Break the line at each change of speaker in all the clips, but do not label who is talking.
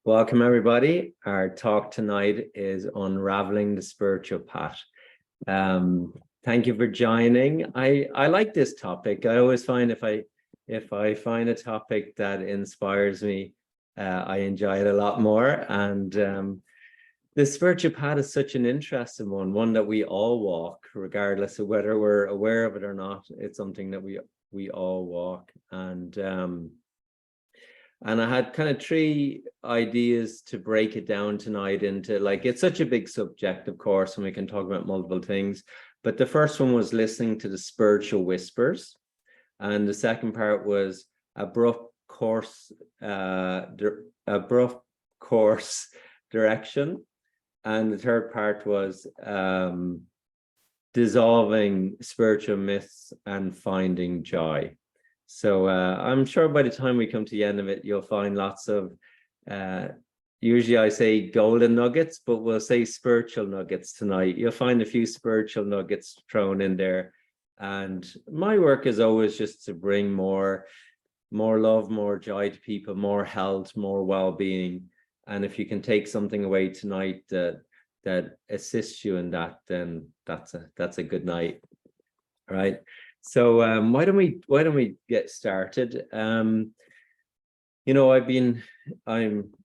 Welcome, everybody. Our talk tonight is Unraveling the Spiritual Path. Thank you for joining. I like this topic. I always find if I find a topic that inspires me, I enjoy it a lot more. And the spiritual path is such an interesting one that we all walk, regardless of whether we're aware of it or not. It's something that we all walk. And I had kind of three ideas to break it down tonight into, like, it's such a big subject, of course, and we can talk about multiple things. But the first one was listening to the spiritual whispers. And the second part was abrupt course direction. And the third part was dissolving spiritual myths and finding joy. So I'm sure by the time we come to the end of it, you'll find lots of, usually I say golden nuggets, but we'll say spiritual nuggets tonight. You'll find a few spiritual nuggets thrown in there. And my work is always just to bring more love, more joy to people, more health, more well-being. And if you can take something away tonight that assists you in that, then that's a good night. All right. So why don't we get started? I'm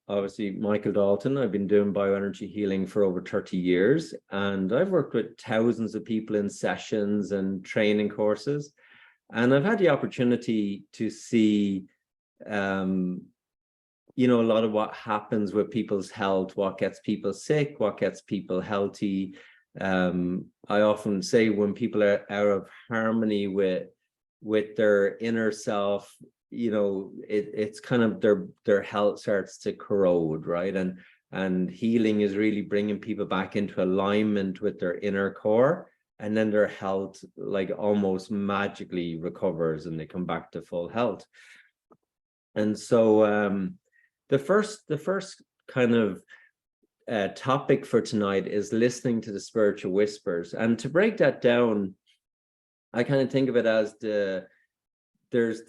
obviously Michael Dalton. I've been doing bioenergy healing for over 30 years, and I've worked with thousands of people in sessions and training courses. And I've had the opportunity to see, a lot of what happens with people's health, what gets people sick, what gets people healthy. I often say when people are out of harmony with their inner self, it's kind of their health starts to corrode, right? And healing is really bringing people back into alignment with their inner core, and then their health like almost magically recovers and they come back to full health. And so the first kind of topic for tonight is listening to the spiritual whispers. And to break that down, I kind of think of it as there's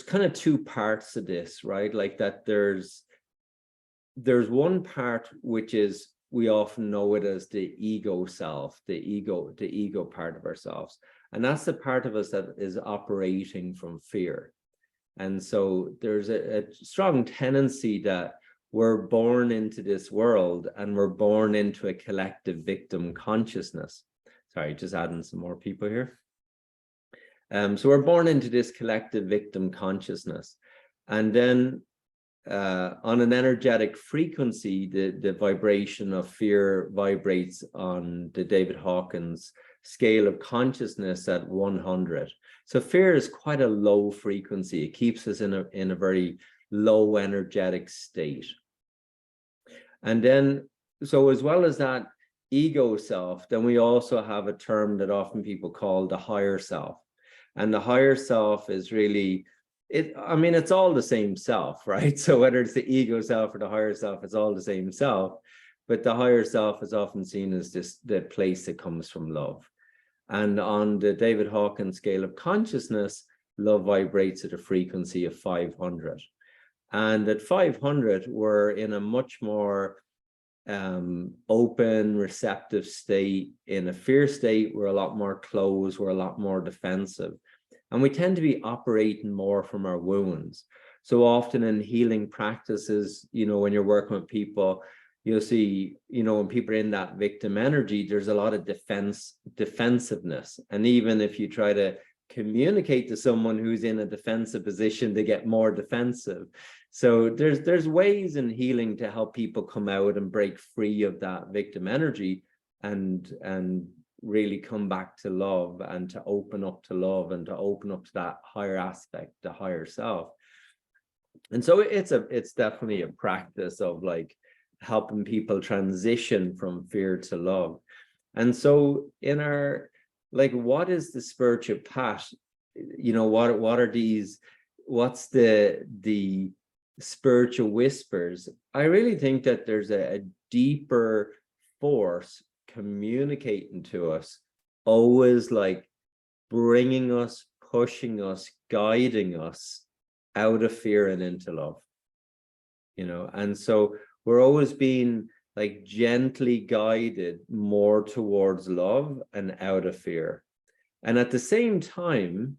kind of two parts of this, right? Like that there's one part which is, we often know it as the ego self, the ego part of ourselves. And that's the part of us that is operating from fear. And so there's a strong tendency that we're born into this world and we're born into a collective victim consciousness. Sorry, just adding some more people here. So we're born into this collective victim consciousness. And then on an energetic frequency, the vibration of fear vibrates on the David Hawkins scale of consciousness at 100. So fear is quite a low frequency. It keeps us in a very low energetic state. And then, so as well as that ego self, then we also have a term that often people call the higher self. And the higher self is really, it's all the same self, right? So whether it's the ego self or the higher self, it's all the same self. But the higher self is often seen as the place that comes from love. And on the David Hawkins scale of consciousness, love vibrates at a frequency of 500. And at 500, we're in a much more open, receptive state. In a fear state, we're a lot more closed, we're a lot more defensive. And we tend to be operating more from our wounds. So often in healing practices, when you're working with people, you'll see, when people are in that victim energy, there's a lot of defensiveness. And even if you try to communicate to someone who's in a defensive position, they get more defensive. So there's ways in healing to help people come out and break free of that victim energy and really come back to love and to open up to love and to open up to that higher aspect, the higher self. And so it's definitely a practice of like helping people transition from fear to love. And so in our, like, what is the spiritual path? What are these, what's the spiritual whispers? I really think that there's a deeper force communicating to us, always like bringing us, pushing us, guiding us out of fear and into love. and so we're always being like gently guided more towards love and out of fear. And at the same time,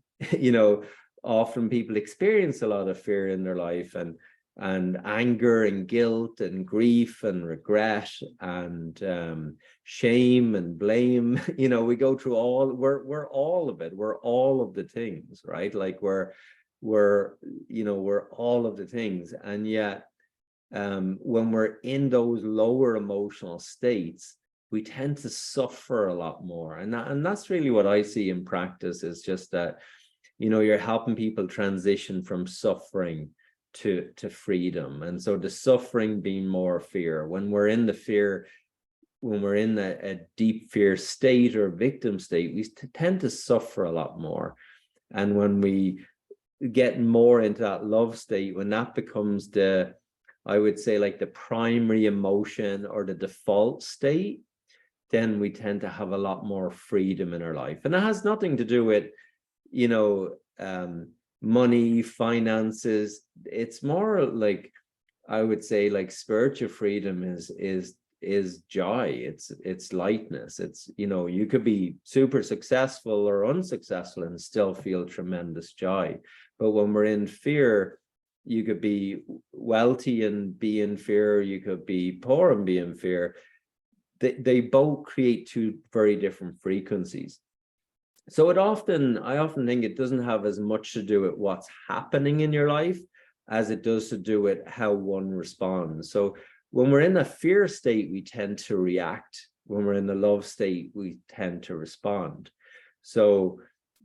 often people experience a lot of fear in their life, and anger and guilt and grief and regret and shame and blame. We go through we're all of it. We're all of the things, right? Like we're all of the things. And yet when we're in those lower emotional states, we tend to suffer a lot more. And that's really what I see in practice, is just that, you're helping people transition from suffering to freedom. And so the suffering being more fear. When we're in the fear, when we're in a deep fear state or victim state, we tend to suffer a lot more. And when we get more into that love state, when that becomes I would say like the primary emotion or the default state, then we tend to have a lot more freedom in our life. And it has nothing to do with, money, finances. It's more like, I would say, like spiritual freedom is joy. It's lightness. It's, you could be super successful or unsuccessful and still feel tremendous joy. But when we're in fear, you could be wealthy and be in fear. You could be poor and be in fear. They both create two very different frequencies. So I often think it doesn't have as much to do with what's happening in your life as it does to do with how one responds. So when we're in a fear state, we tend to react. When we're in the love state, we tend to respond. So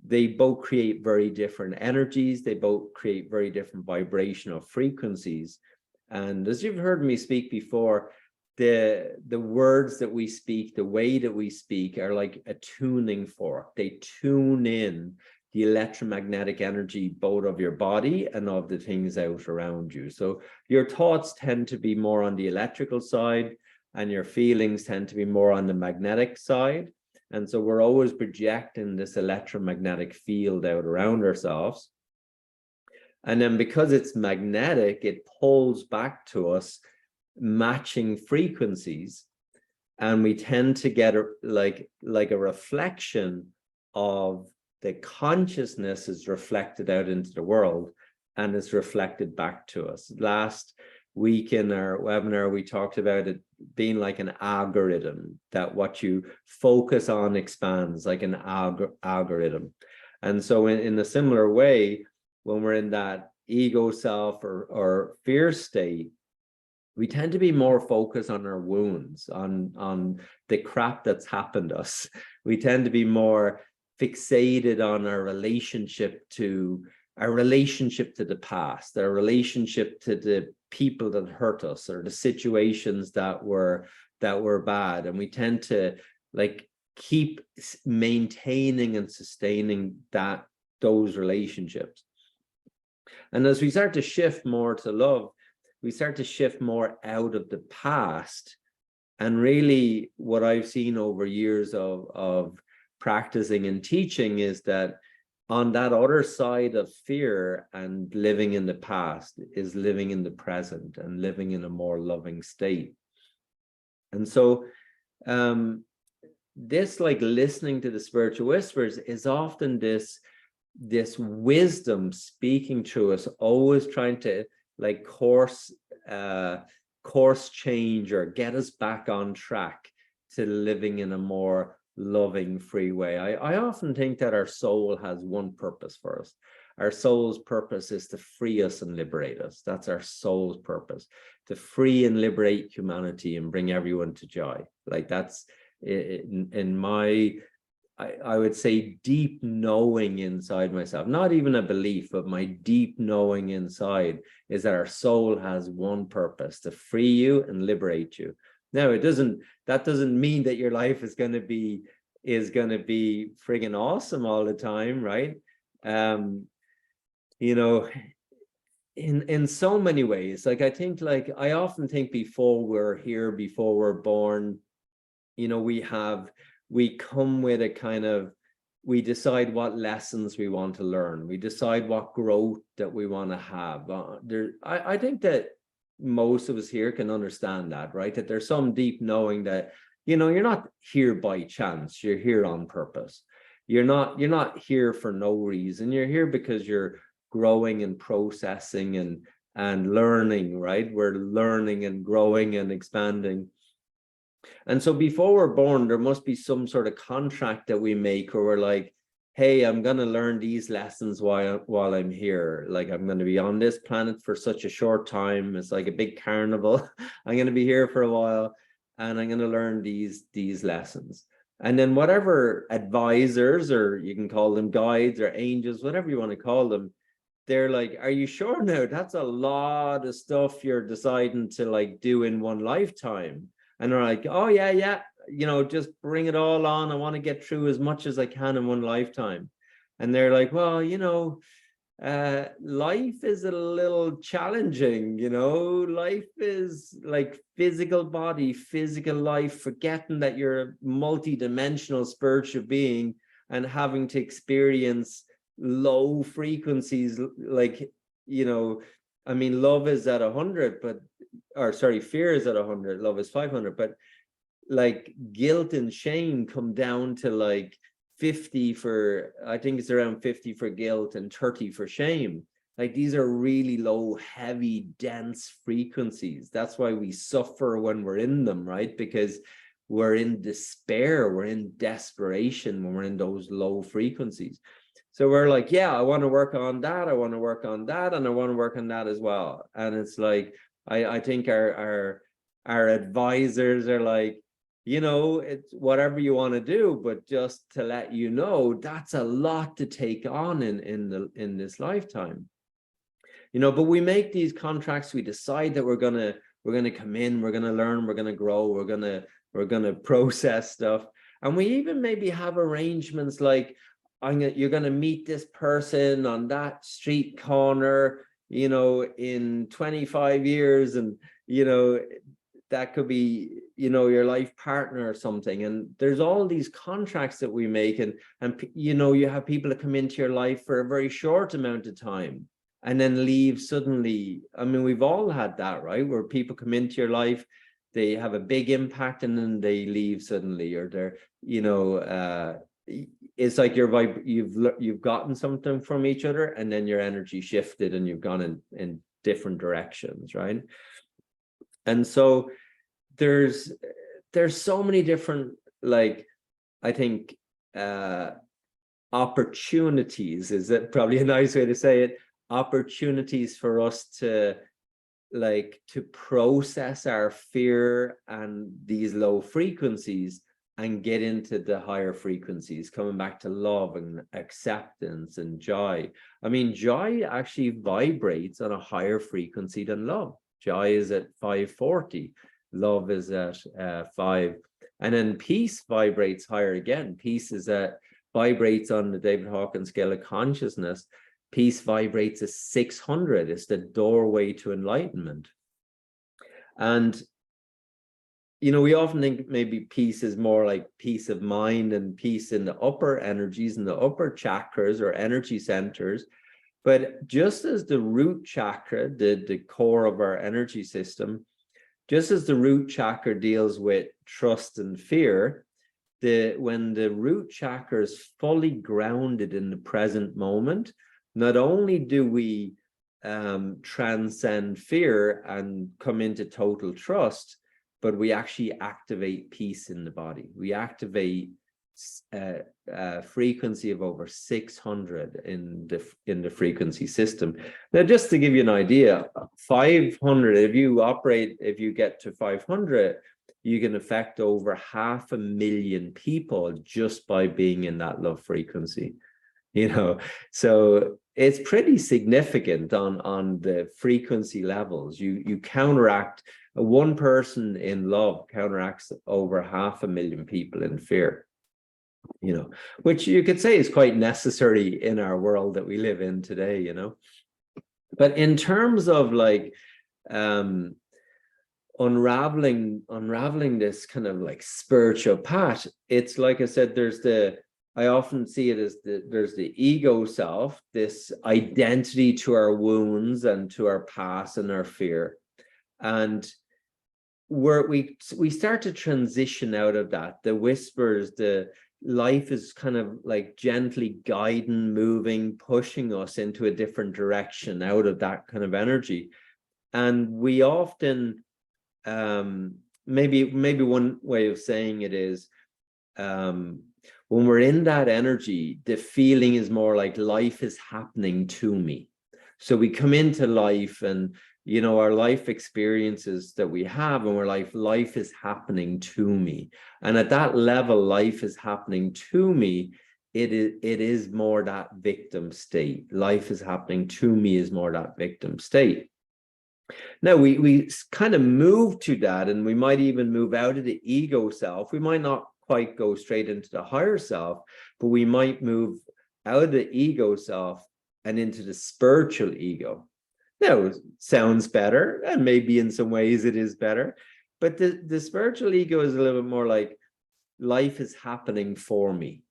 they both create very different energies. They both create very different vibrational frequencies. And as you've heard me speak before, the words that we speak, the way that we speak, are like a tuning fork. They tune in the electromagnetic energy, both of your body and of the things out around you. So your thoughts tend to be more on the electrical side, and your feelings tend to be more on the magnetic side. And so we're always projecting this electromagnetic field out around ourselves. And then because it's magnetic, it pulls back to us matching frequencies, and we tend to get like a reflection of the consciousness is reflected out into the world and is reflected back to us. Last week in our webinar, we talked about it being like an algorithm, that what you focus on expands, like an algorithm. And so in a similar way, when we're in that ego self or fear state, we tend to be more focused on our wounds, on the crap that's happened to us. We tend to be more fixated on our relationship to the past, our relationship to the people that hurt us, or the situations that were bad. And we tend to like keep maintaining and sustaining those relationships. And as we start to shift more to love, we start to shift more out of the past. And really what I've seen over years of practicing and teaching is that on that other side of fear and living in the past is living in the present and living in a more loving state. And so this, like listening to the spiritual whispers, is often this wisdom speaking to us, always trying to like course change or get us back on track to living in a more loving, free way. I often think that our soul has one purpose for us. Our soul's purpose is to free us and liberate us. That's our soul's purpose, to free and liberate humanity and bring everyone to joy. Like that's in my, I would say, deep knowing inside myself, not even a belief, but my deep knowing inside is that our soul has one purpose: to free you and liberate you. Now, that doesn't mean that your life is going to be friggin' awesome all the time, right? In so many ways, like I often think before we're here, before we're born, we come with a kind of, we decide what lessons we want to learn. We decide what growth that we want to have. I think that most of us here can understand that, right? That there's some deep knowing that, you know, you're not here by chance, you're here on purpose. You're not here for no reason. You're here because you're growing and processing and learning, right? We're learning and growing and expanding. And so before we're born, there must be some sort of contract that we make where we're like, hey, I'm going to learn these lessons while I'm here. Like, I'm going to be on this planet for such a short time. It's like a big carnival. I'm going to be here for a while, and I'm going to learn these lessons. And then whatever advisors, or you can call them guides or angels, whatever you want to call them, they're like, are you sure now? That's a lot of stuff you're deciding to like do in one lifetime. And they're like, oh yeah, you know, just bring it all on. I want to get through as much as I can in one lifetime. And they're like, well, you know, life is a little challenging, you know, life is like physical body, physical life, forgetting that you're a multi-dimensional spiritual being and having to experience low frequencies. Like, you know, I mean, love is at 100, but, or sorry, fear is at 100, love is 500, but like guilt and shame come down to like 50 for, I think it's around 50 for guilt and 30 for shame. Like, these are really low, heavy, dense frequencies. That's why we suffer when we're in them, right? Because we're in despair, we're in desperation when we're in those low frequencies. So we're like, yeah, I want to work on that. I want to work on that. And I want to work on that as well. And it's like, I think our advisors are like, you know, it's whatever you want to do, but just to let you know, that's a lot to take on in this lifetime. You know, but we make these contracts, we decide that we're gonna come in, we're gonna learn, we're gonna grow, we're gonna process stuff. And we even maybe have arrangements like, you're gonna meet this person on that street corner, you know, in 25 years, and you know, that could be, you know, your life partner or something. And there's all these contracts that we make, and you know, you have people that come into your life for a very short amount of time and then leave suddenly. I mean, we've all had that, right? Where people come into your life, they have a big impact, and then they leave suddenly, or they're, you know, it's like you've gotten something from each other, and then your energy shifted and you've gone in different directions, right? And so there's so many different, like, I think opportunities, is that probably a nice way to say it, opportunities for us to process our fear and these low frequencies and get into the higher frequencies, coming back to love and acceptance and joy. I mean, joy actually vibrates on a higher frequency than love. Joy is at 540, love is at 5. And then peace vibrates higher again. Peace vibrates on the David Hawkins scale of consciousness. Peace vibrates at 600. It's the doorway to enlightenment. And you know, we often think maybe peace is more like peace of mind and peace in the upper energies and the upper chakras or energy centers. But just as the root chakra, the core of our energy system, just as the root chakra deals with trust and fear, when the root chakra is fully grounded in the present moment, not only do we transcend fear and come into total trust, but we actually activate peace in the body. We activate a frequency of over 600 in the frequency system. Now, just to give you an idea, 500, if you get to 500, you can affect over 500,000 people just by being in that love frequency. You know, so it's pretty significant on the frequency levels. You counteract, one person in love counteracts over 500,000 people in fear, you know, which you could say is quite necessary in our world that we live in today, you know. But in terms of like unraveling this kind of like spiritual path, it's like I said, I often see it as there's the ego self, this identity to our wounds and to our past and our fear. And we start to transition out of that. The whispers, the life is kind of like gently guiding, moving, pushing us into a different direction out of that kind of energy. And we often, maybe one way of saying it is, when we're in that energy, the feeling is more like life is happening to me. So we come into life, and our life experiences that we have, and we're like, life is happening to me. And at that level, life is happening to me. It is more that victim state. Life is happening to me is more that victim state. Now we kind of move to that, and we might even move out of the ego self. We might not quite go straight into the higher self, but we might move out of the ego self and into the spiritual ego. Now, it sounds better, and maybe in some ways it is better, but the spiritual ego is a little bit more like, life is happening for me.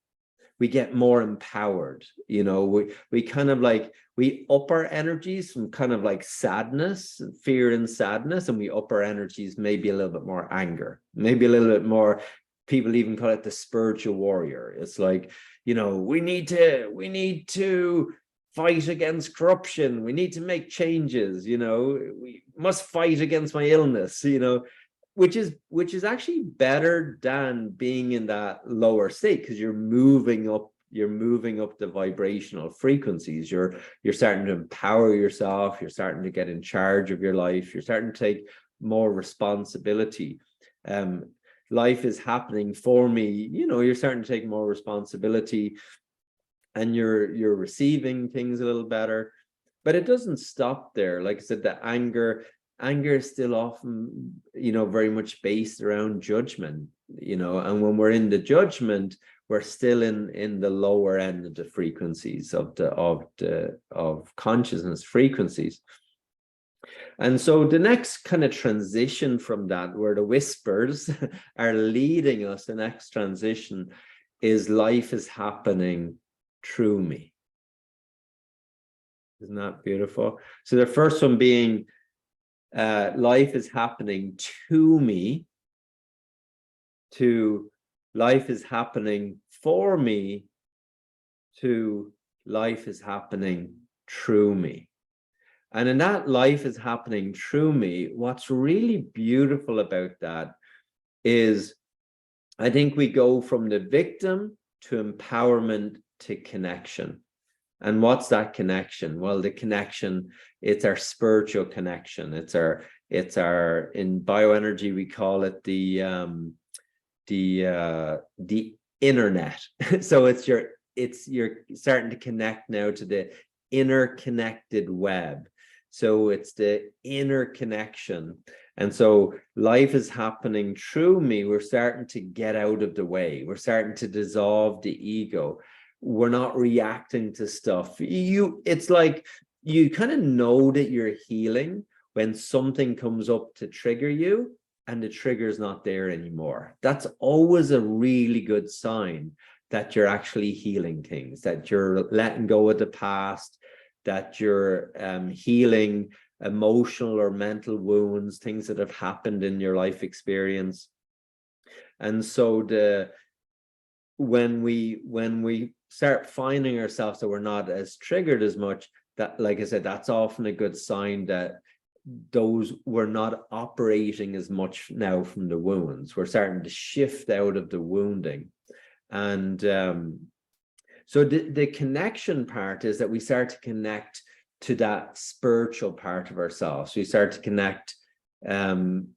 We get more empowered. We kind of like, we up our energies from kind of like sadness, fear and sadness, and we up our energies maybe a little bit more anger, maybe a little bit more, people even call it the spiritual warrior. It's like, we need to fight against corruption. We need to make changes. We must fight against my illness, which is actually better than being in that lower state, because you're moving up the vibrational frequencies. You're starting to empower yourself. You're starting to get in charge of your life. You're starting to take more responsibility. Life is happening for me. You're starting to take more responsibility, and you're receiving things a little better. But it doesn't stop there. Like I said, the anger is still often, very much based around judgment, and when we're in the judgment, we're still in the lower end of the frequencies of consciousness frequencies. And so the next kind of transition from that, where the whispers are leading us, the next transition is, life is happening through me. Isn't that beautiful? So the first one being, life is happening to me, to life is happening for me, to life is happening through me. And in that life is happening through me, what's really beautiful about that is, I think we go from the victim to empowerment to connection. And what's that connection? Well, the connection, it's our spiritual connection. It's our in bioenergy, we call it the internet. So you're starting to connect now to the interconnected web. So it's the inner connection. And so life is happening through me. We're starting to get out of the way. We're starting to dissolve the ego. We're not reacting to stuff. It's like, you kind of know that you're healing when something comes up to trigger you and the trigger's not there anymore. That's always a really good sign that you're actually healing things, that you're letting go of the past, that you're healing emotional or mental wounds, things that have happened in your life experience. And so when we start finding ourselves that we're not as triggered as much, that, like I said, that's often a good sign that we're not operating as much now from the wounds. We're starting to shift out of the wounding. And so the connection part is that we start to connect to that spiritual part of ourselves. We start to connect to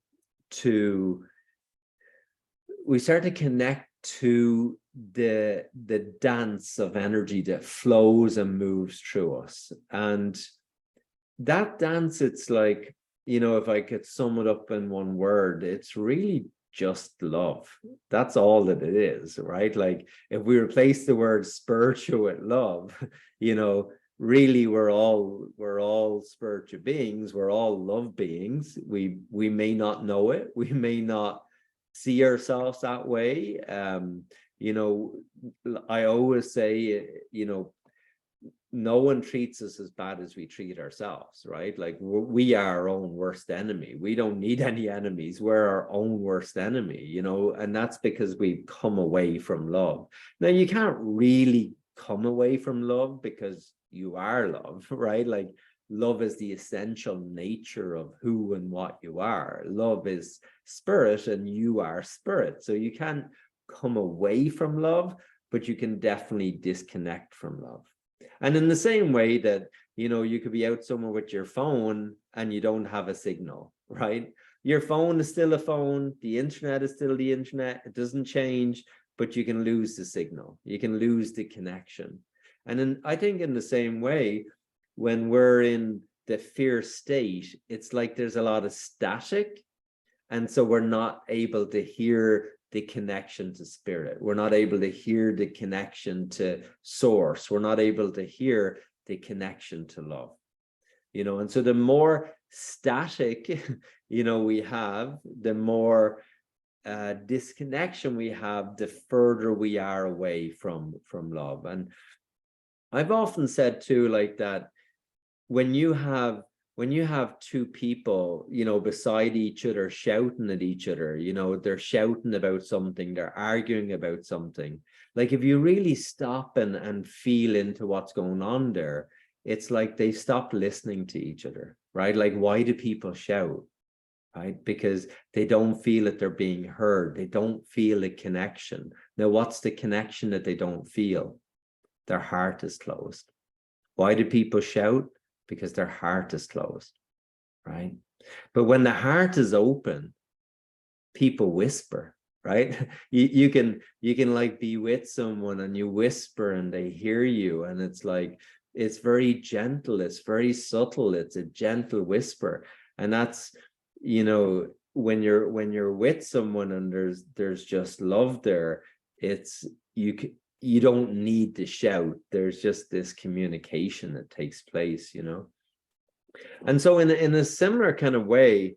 the dance of energy that flows and moves through us. And that dance, it's like, if I could sum it up in one word, it's really just love. That's all that it is, right? Like, if we replace the word spiritual with love, really we're all spiritual beings. We're all love beings. We may not know it. We may not see ourselves that way. I always say, no one treats us as bad as we treat ourselves, right? Like we are our own worst enemy. We don't need any enemies. We're our own worst enemy, you know, and that's because we've come away from love. Now, you can't really come away from love because you are love, right? Like love is the essential nature of who and what you are. Love is spirit and you are spirit. So you can't come away from love, but you can definitely disconnect from love. And in the same way that, you know, you could be out somewhere with your phone and you don't have a signal, right? Your phone is still a phone. The internet is still the internet. It doesn't change, but you can lose the signal. You can lose the connection. And I think in the same way, when we're in the fear state, it's like there's a lot of static. And so we're not able to hear the connection to spirit. We're not able to hear the connection to source. We're not able to hear the connection to love, you know. And so the more static, you know, we have, the more disconnection we have, the further we are away from love. And I've often said too, like that when you have two people, you know, beside each other, shouting at each other, you know, they're shouting about something, they're arguing about something. Like if you really stop and feel into what's going on there, it's like they stop listening to each other, right? Like, why do people shout, right? Because they don't feel that they're being heard. They don't feel a connection. Now, what's the connection that they don't feel? Their heart is closed. Why do people shout? Because their heart is closed, right? But when the heart is open, people whisper, right? You can like be with someone and you whisper and they hear you, and it's like, it's very gentle, it's very subtle, it's a gentle whisper. And that's, you know, when you're with someone and there's just love there, it's you don't need to shout. There's just this communication that takes place, you know. And so in a similar kind of way,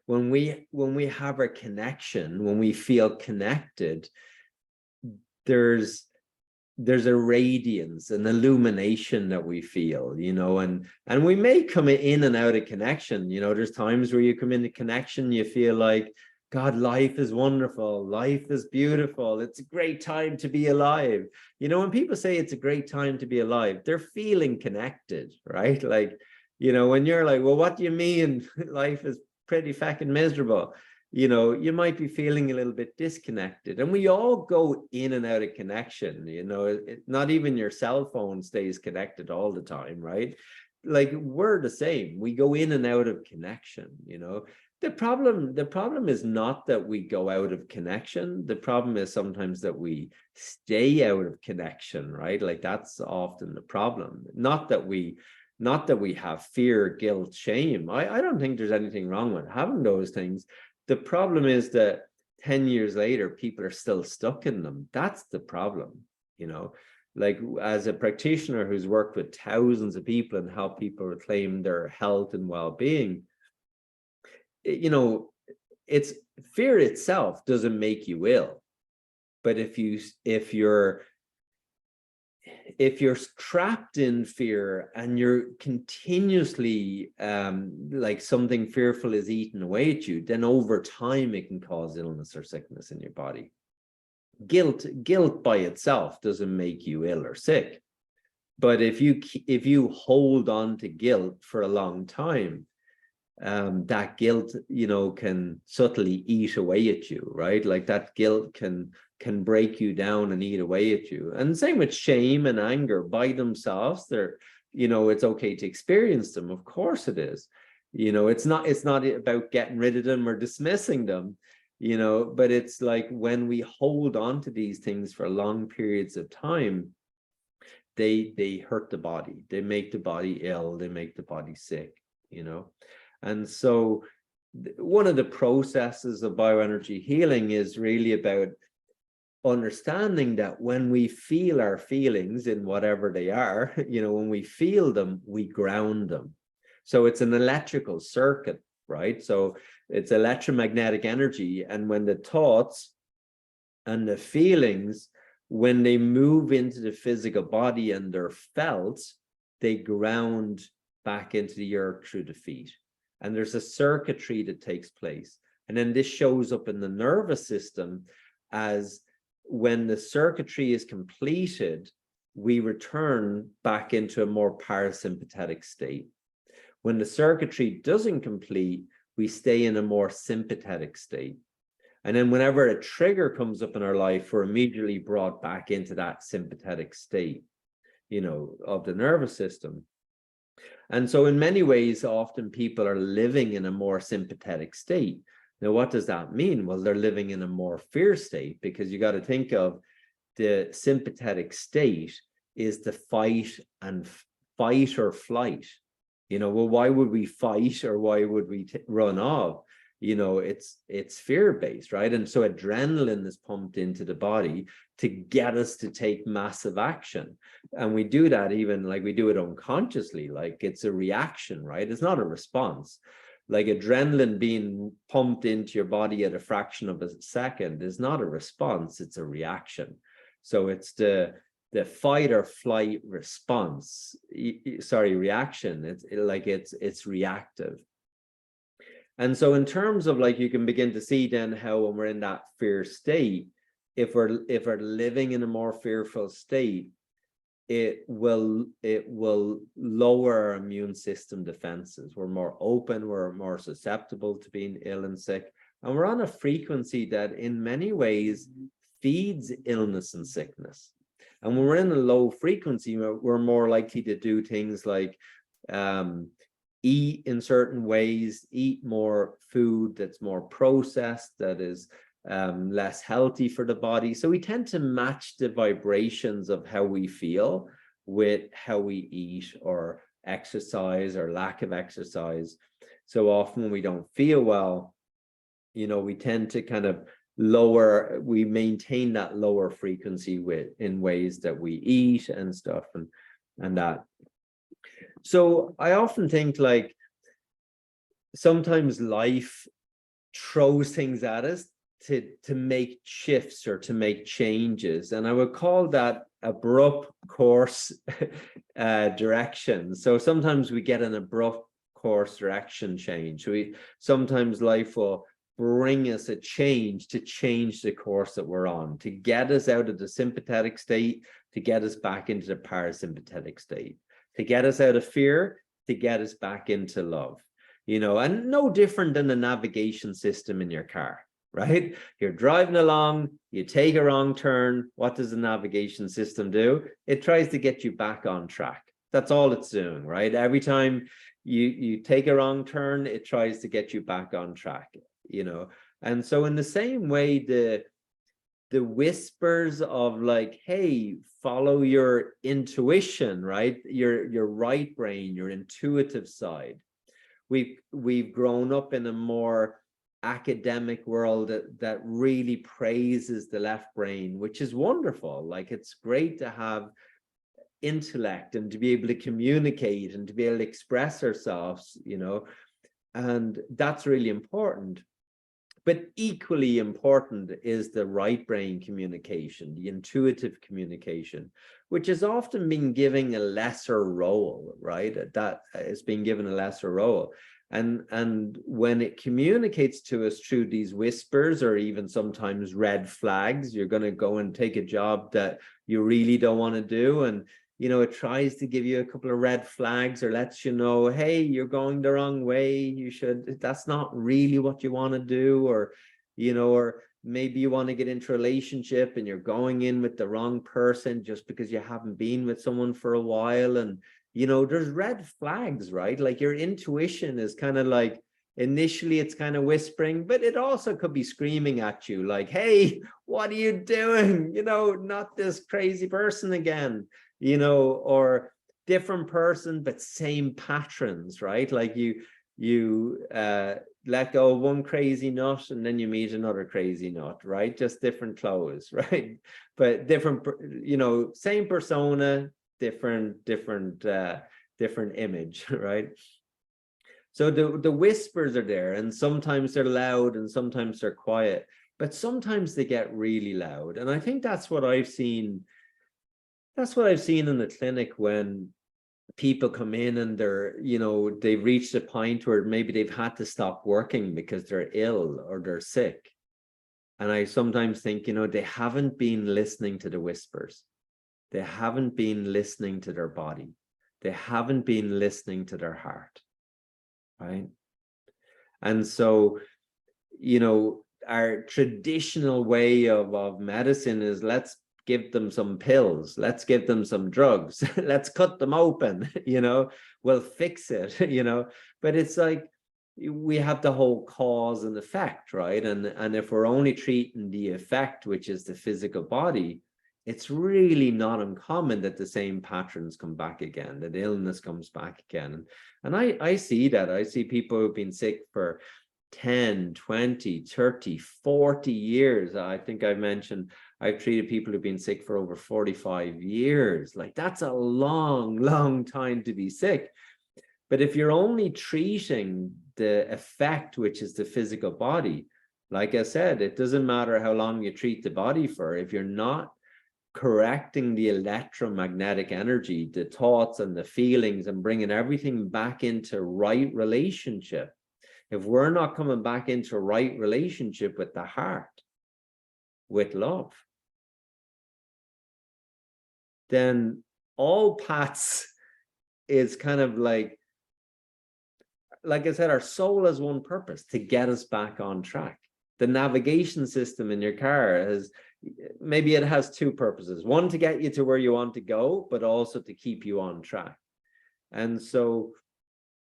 when we have our connection, when we feel connected, there's a radiance, an illumination that we feel, you know, and we may come in and out of connection. You know, there's times where you come into connection, you feel like, God, life is wonderful. Life is beautiful. It's a great time to be alive. You know, when people say it's a great time to be alive, they're feeling connected, right? Like, you know, when you're like, well, what do you mean life is pretty fucking miserable? You know, you might be feeling a little bit disconnected. And we all go in and out of connection. You know, not even your cell phone stays connected all the time, right? Like we're the same. We go in and out of connection, you know. The problem is not that we go out of connection. The problem is sometimes that we stay out of connection, right? Like that's often the problem. Not that we have fear, guilt, shame. I don't think there's anything wrong with having those things. The problem is that 10 years later, people are still stuck in them. That's the problem, you know. Like as a practitioner who's worked with thousands of people and helped people reclaim their health and well-being, you know, it's fear itself doesn't make you ill. But if you're trapped in fear and you're continuously like something fearful is eating away at you, then over time it can cause illness or sickness in your body. Guilt by itself doesn't make you ill or sick. But if you hold on to guilt for a long time, that guilt, you know, can subtly eat away at you, right? Like that guilt can break you down and eat away at you. And same with shame and anger by themselves. They're, you know, it's okay to experience them. Of course it is. You know, it's not about getting rid of them or dismissing them, you know, but it's like when we hold on to these things for long periods of time, they hurt the body. They make the body ill. They make the body sick, you know. And so one of the processes of bioenergy healing is really about understanding that when we feel our feelings in whatever they are, you know, when we feel them, we ground them. So it's an electrical circuit, right? So it's electromagnetic energy. And when the thoughts and the feelings, when they move into the physical body and they're felt, they ground back into the earth through the feet. And there's a circuitry that takes place. And then this shows up in the nervous system as when the circuitry is completed, we return back into a more parasympathetic state. When the circuitry doesn't complete, we stay in a more sympathetic state. And then whenever a trigger comes up in our life, we're immediately brought back into that sympathetic state, you know, of the nervous system. And so in many ways, often people are living in a more sympathetic state. Now, what does that mean? Well, they're living in a more fear state, because you got to think of the sympathetic state is the fight or flight. You know, well, why would we fight or why would we run off? You know, it's fear-based, right? And so adrenaline is pumped into the body to get us to take massive action. And we do that even like we do it unconsciously, like it's a reaction, right? It's not a response. Like adrenaline being pumped into your body at a fraction of a second is not a response, it's a reaction. So it's the fight or flight response, reaction. It's reactive. And so in terms of like, you can begin to see then how when we're in that fear state, if we're living in a more fearful state, it will lower our immune system defenses. We're more open, we're more susceptible to being ill and sick. And we're on a frequency that in many ways feeds illness and sickness. And when we're in a low frequency, we're more likely to do things like eat in certain ways, eat more food that's more processed, that is less healthy for the body. So we tend to match the vibrations of how we feel with how we eat or exercise or lack of exercise. So often when we don't feel well, you know, we tend to kind of we maintain that lower frequency in ways that we eat and stuff and that. So I often think like sometimes life throws things at us to make shifts or to make changes. And I would call that abrupt course direction. So sometimes we get an abrupt course direction change. Sometimes life will bring us a change to change the course that we're on, to get us out of the sympathetic state, to get us back into the parasympathetic state, to get us out of fear, to get us back into love, you know, and no different than the navigation system in your car, right? You're driving along, you take a wrong turn. What does the navigation system do? It tries to get you back on track. That's all it's doing, right? Every time you take a wrong turn, it tries to get you back on track, you know. And so in the same way, the whispers of like, hey, follow your intuition, right? Your right brain, your intuitive side. We've grown up in a more academic world that really praises the left brain, which is wonderful. Like, it's great to have intellect and to be able to communicate and to be able to express ourselves, you know, and that's really important. But equally important is the right brain communication, the intuitive communication, which is often being given a lesser role, right? That is being given a lesser role. And when it communicates to us through these whispers or even sometimes red flags, you're going to go and take a job that you really don't want to do. And, you know, it tries to give you a couple of red flags or lets you know, hey, you're going the wrong way. That's not really what you want to do. Or, you know, or maybe you want to get into a relationship and you're going in with the wrong person just because you haven't been with someone for a while. And, you know, there's red flags, right? Like, your intuition is kind of like, initially it's kind of whispering, but it also could be screaming at you like, hey, what are you doing? You know, not this crazy person again, you know, or different person, but same patterns, right? Like you let go of one crazy nut and then you meet another crazy nut, right? Just different clothes, right? But different, you know, same persona, different image, right? So the whispers are there, and sometimes they're loud and sometimes they're quiet. but sometimes they get really loud. And I think that's what I've seen. That's what I've seen in the clinic when people come in and they're, they've reached a point where maybe they've had to stop working because they're ill or they're sick. And I sometimes think, they haven't been listening to the whispers. They haven't been listening to their body. They haven't been listening to their heart, right? And so, our traditional way of medicine is, let's give them some pills, let's give them some drugs, let's cut them open, we'll fix it, but it's like, we have the whole cause and effect, right? And if we're only treating the effect, which is the physical body, it's really not uncommon that the same patterns come back again, that illness comes back again. And I see that. I see people who've been sick for 10, 20, 30, 40 years. I think I've mentioned I've treated people who've been sick for over 45 years. Like, that's a long, long time to be sick. But if you're only treating the effect, which is the physical body, like I said, it doesn't matter how long you treat the body for. If you're not correcting the electromagnetic energy, the thoughts and the feelings, and bringing everything back into right relationship, if we're not coming back into right relationship with the heart, with love, then all paths is kind of like I said, our soul has one purpose: to get us back on track. The navigation system in your car has, maybe it has two purposes: one, to get you to where you want to go, but also to keep you on track. And so,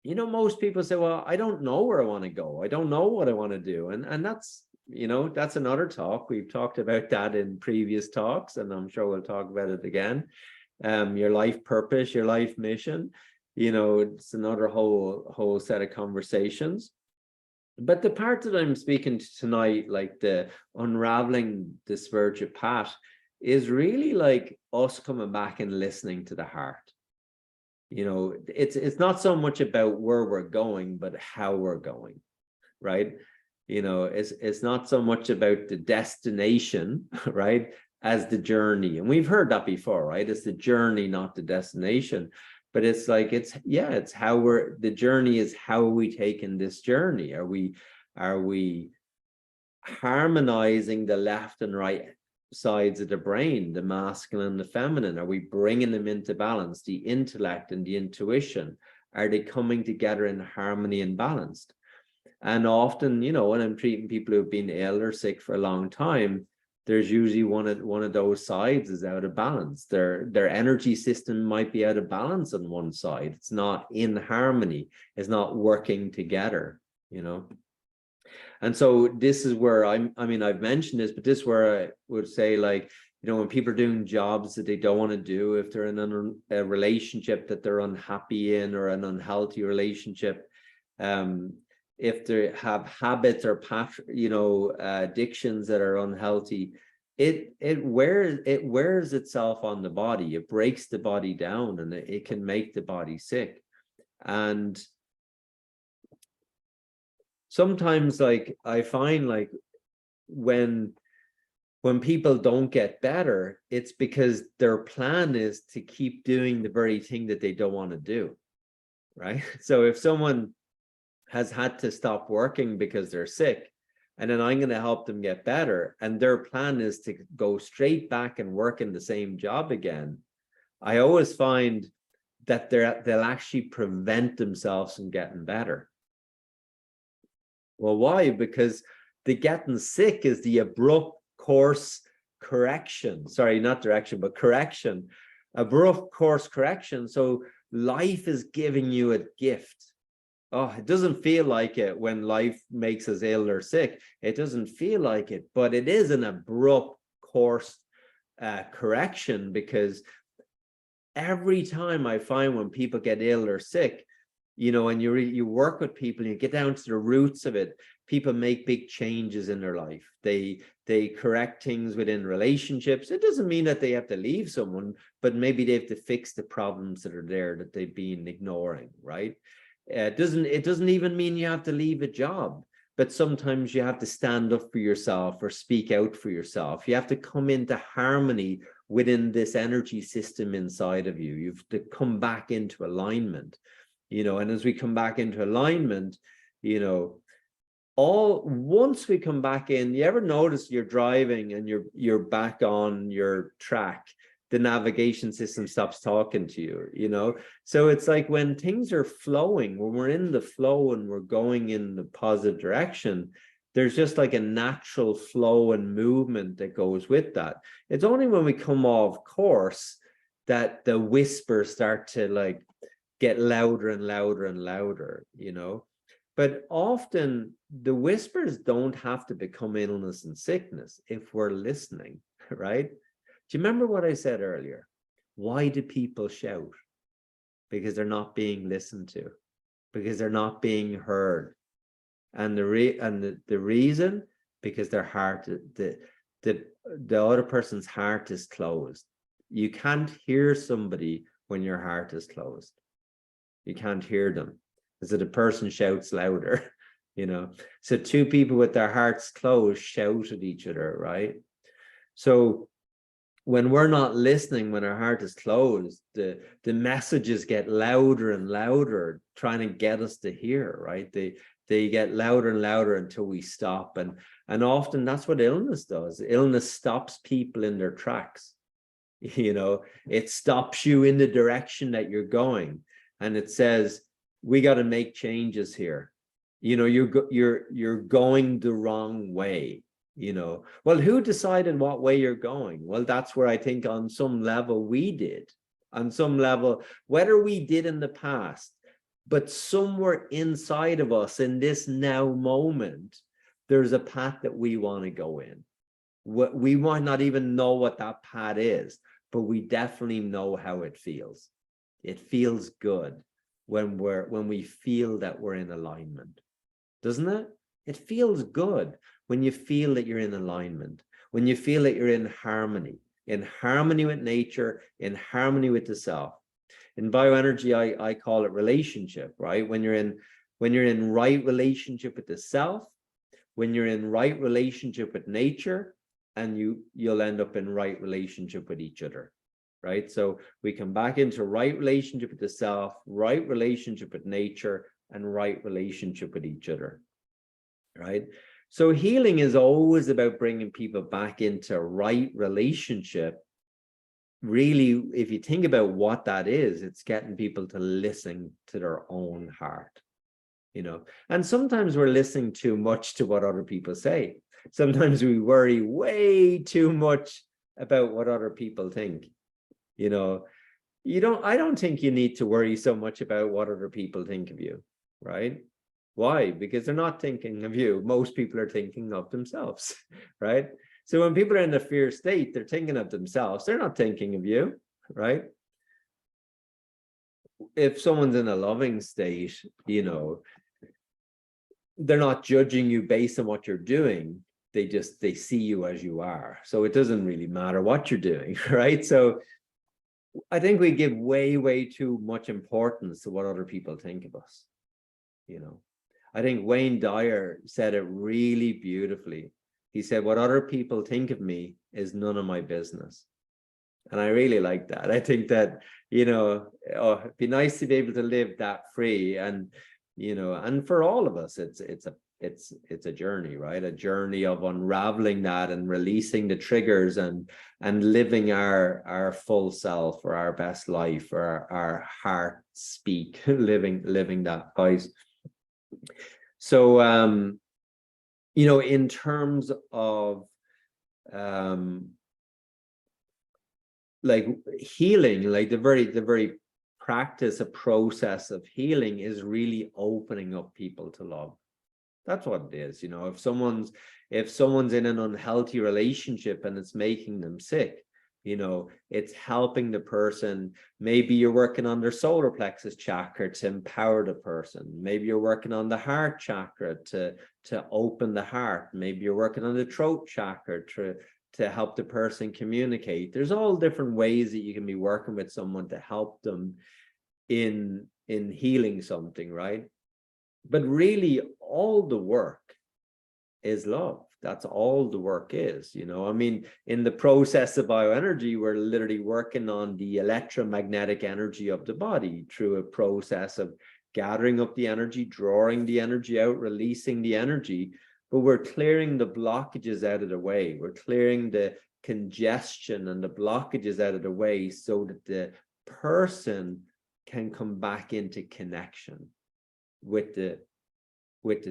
most people say, well, I don't know where I want to go. I don't know what I want to do. And that's, that's another talk. We've talked about that in previous talks, and I'm sure we'll talk about it again. Your life purpose, your life mission, it's another whole set of conversations. But the part that I'm speaking to tonight, like the unraveling the spiritual path, is really like us coming back and listening to the heart. It's not so much about where we're going, but how we're going, right? It's not so much about the destination, right, as the journey. And we've heard that before, right? It's the journey, not the destination. But it's like, it's how the journey is how are we taking this journey? Are we harmonizing the left and right sides of the brain, the masculine and the feminine? Are we bringing them into balance? The intellect and the intuition, are they coming together in harmony and balanced? And often, when I'm treating people who've been ill or sick for a long time, there's usually one of those sides is out of balance. Their energy system might be out of balance on one side. It's not in harmony. It's not working together, And so this is where I've mentioned this, but this is where I would say, like, when people are doing jobs that they don't want to do, if they're in a relationship that they're unhappy in, or an unhealthy relationship, if they have habits or addictions that are unhealthy, it wears itself on the body. It breaks the body down, and it can make the body sick. And sometimes, like, I find, like, when people don't get better, it's because their plan is to keep doing the very thing that they don't want to do, right? So if someone has had to stop working because they're sick, and then I'm going to help them get better, and their plan is to go straight back and work in the same job again, I always find that they'll actually prevent themselves from getting better. Well, why? Because the getting sick is the abrupt course correction. Sorry, not direction, but correction. Abrupt course correction. So life is giving you a gift. Oh, it doesn't feel like it when life makes us ill or sick. It doesn't feel like it, but it is an abrupt course correction, because every time I find when people get ill or sick, and you work with people and you get down to the roots of it, people make big changes in their life. They correct things within relationships. It doesn't mean that they have to leave someone, but maybe they have to fix the problems that are there that they've been ignoring, right? It doesn't even mean you have to leave a job, but sometimes you have to stand up for yourself or speak out for yourself. You have to come into harmony within this energy system inside of you. You have to come back into alignment, and as we come back into alignment, once we come back in, you ever notice you're driving and you're back on your track, the navigation system stops talking to you, so it's like when things are flowing, when we're in the flow and we're going in the positive direction, there's just like a natural flow and movement that goes with that. It's only when we come off course that the whispers start to like get louder and louder and louder, but often the whispers don't have to become illness and sickness if we're listening, right? Do you remember what I said earlier? Why do people shout? Because they're not being listened to, because they're not being heard. And the reason, because their heart, the other person's heart is closed. You can't hear somebody when your heart is closed. You can't hear them. So the person shouts louder, So two people with their hearts closed shout at each other, right? So when we're not listening, when our heart is closed, the messages get louder and louder, trying to get us to hear, right? They get louder and louder until we stop. And often that's what illness does. Illness stops people in their tracks. It stops you in the direction that you're going. And it says, we got to make changes here. You're going the wrong way. Well, who decided what way you're going? Well, that's where I think on some level we did, on some level, whether we did in the past, but somewhere inside of us in this now moment, there's a path that we want to go in. We might not even know what that path is, but we definitely know how it feels. It feels good when we feel that we're in alignment, doesn't it? It feels good when you feel that you're in alignment, when you feel that you're in harmony with nature, in harmony with the self. In bioenergy, I call it relationship, right? When you're in right relationship with the self, when you're in right relationship with nature, and you'll end up in right relationship with each other, right? So we come back into right relationship with the self, right relationship with nature, and right relationship with each other, right? So healing is always about bringing people back into right relationship. Really, if you think about what that is, it's getting people to listen to their own heart, and sometimes we're listening too much to what other people say. Sometimes we worry way too much about what other people think. I don't think you need to worry so much about what other people think of you, right? Why? Because they're not thinking of you. Most people are thinking of themselves, right? So when people are in the fear state, they're thinking of themselves. They're not thinking of you, right? If someone's in a loving state, they're not judging you based on what you're doing. They see you as you are. So it doesn't really matter what you're doing, right? So I think we give way, way too much importance to what other people think of us. I think Wayne Dyer said it really beautifully. He said, what other people think of me is none of my business. And I really like that. I think that, it'd be nice to be able to live that free. And, and for all of us, it's a journey, right? A journey of unraveling that and releasing the triggers and living our full self, or our best life, or our heart speak, living that voice. So, in terms of like healing, like the very practice, a process of healing is really opening up people to love. That's what it is. If someone's in an unhealthy relationship and it's making them sick, it's helping the person. Maybe you're working on their solar plexus chakra to empower the person. Maybe you're working on the heart chakra to open the heart. Maybe you're working on the throat chakra to help the person communicate. There's all different ways that you can be working with someone to help them in healing something, right? But really, all the work is love. That's all the work is, you know. I mean, in the process of bioenergy, we're literally working on the electromagnetic energy of the body through a process of gathering up the energy, drawing the energy out, releasing the energy, but we're clearing the blockages out of the way. We're clearing the congestion and the blockages out of the way so that the person can come back into connection with the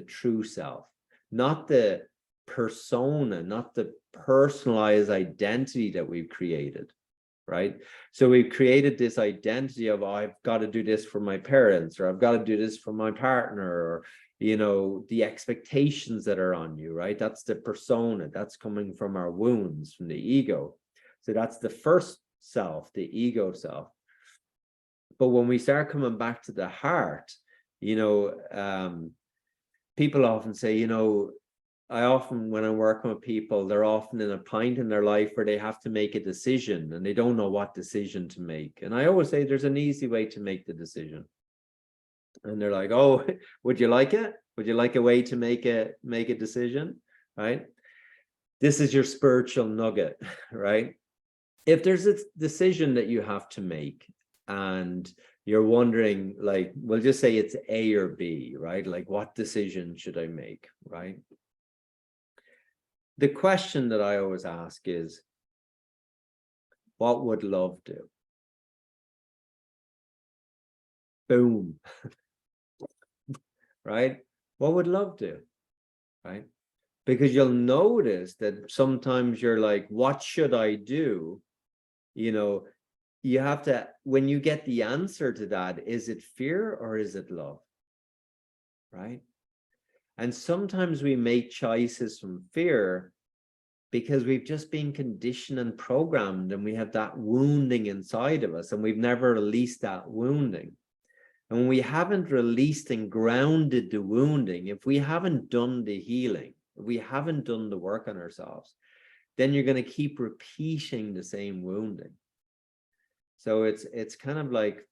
true self, not the persona, not the personalized identity that we've created, right? So we've created this identity of, oh, I've got to do this for my parents, or I've got to do this for my partner, or, you know, the expectations that are on you, right? That's the persona. That's coming from our wounds, from the ego. So that's the first self, the ego self. But when we start coming back to the heart, you know, people often say, you know, when I'm working with people, they're often in a point in their life where they have to make a decision and they don't know what decision to make. And I always say there's an easy way to make the decision. And they're like, oh, would you like it? Would you like a way to make a decision? Right? This is your spiritual nugget, right? If there's a decision that you have to make and you're wondering, like, we'll just say it's A or B, right? Like, what decision should I make, right? The question that I always ask is, what would love do? Boom. Right? What would love do? Right? Because you'll notice that sometimes you're like, what should I do? You know, you have to, when you get the answer to that, is it fear or is it love? Right? And sometimes we make choices from fear because we've just been conditioned and programmed, and we have that wounding inside of us, and we've never released that wounding. And when we haven't released and grounded the wounding, if we haven't done the healing, if we haven't done the work on ourselves, then you're going to keep repeating the same wounding. So it's kind of like,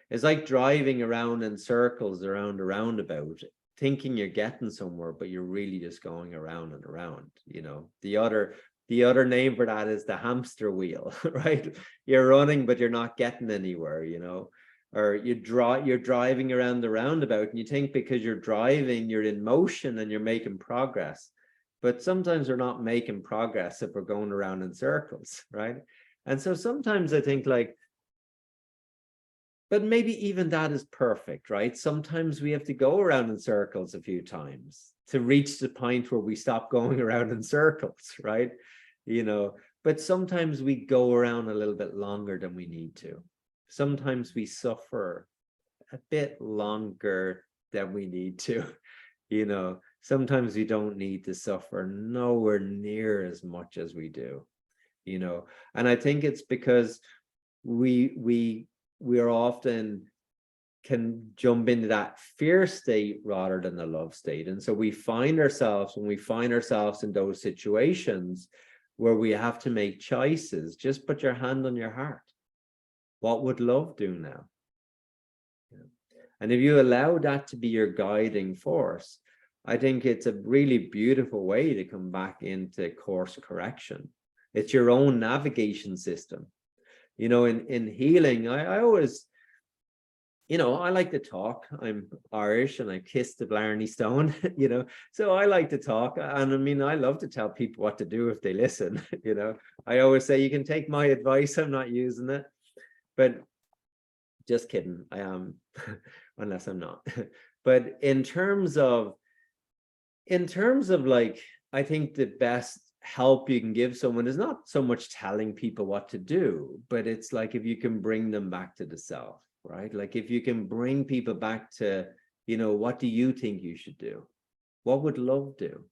it's like driving around in circles around a roundabout, thinking you're getting somewhere, but you're really just going around and around. You know, the other name for that is the hamster wheel, right? You're running, but you're not getting anywhere, you know. Or you're driving around the roundabout and you think because you're driving, you're in motion and you're making progress. But sometimes we're not making progress if we're going around in circles, right? And so sometimes I think, like, but maybe even that is perfect, right? Sometimes we have to go around in circles a few times to reach the point where we stop going around in circles, right? You know, but sometimes we go around a little bit longer than we need to. Sometimes we suffer a bit longer than we need to, you know. Sometimes we don't need to suffer nowhere near as much as we do, you know. And I think it's because we are often can jump into that fear state rather than the love state. And so we find ourselves, when we find ourselves in those situations where we have to make choices, just put your hand on your heart. What would love do now? And if you allow that to be your guiding force, I think it's a really beautiful way to come back into course correction. It's your own navigation system. You know, in healing, I always, you know, I like to talk. I'm Irish and I kissed the Blarney Stone, you know, so I like to talk. And I mean, I love to tell people what to do if they listen, you know. I always say, you can take my advice, I'm not using it. But just kidding, I am, unless I'm not. But in terms of like, I think the best help you can give someone is not so much telling people what to do, but it's like, if you can bring them back to the self, right? Like, if you can bring people back to, you know, what do you think you should do? What would love do?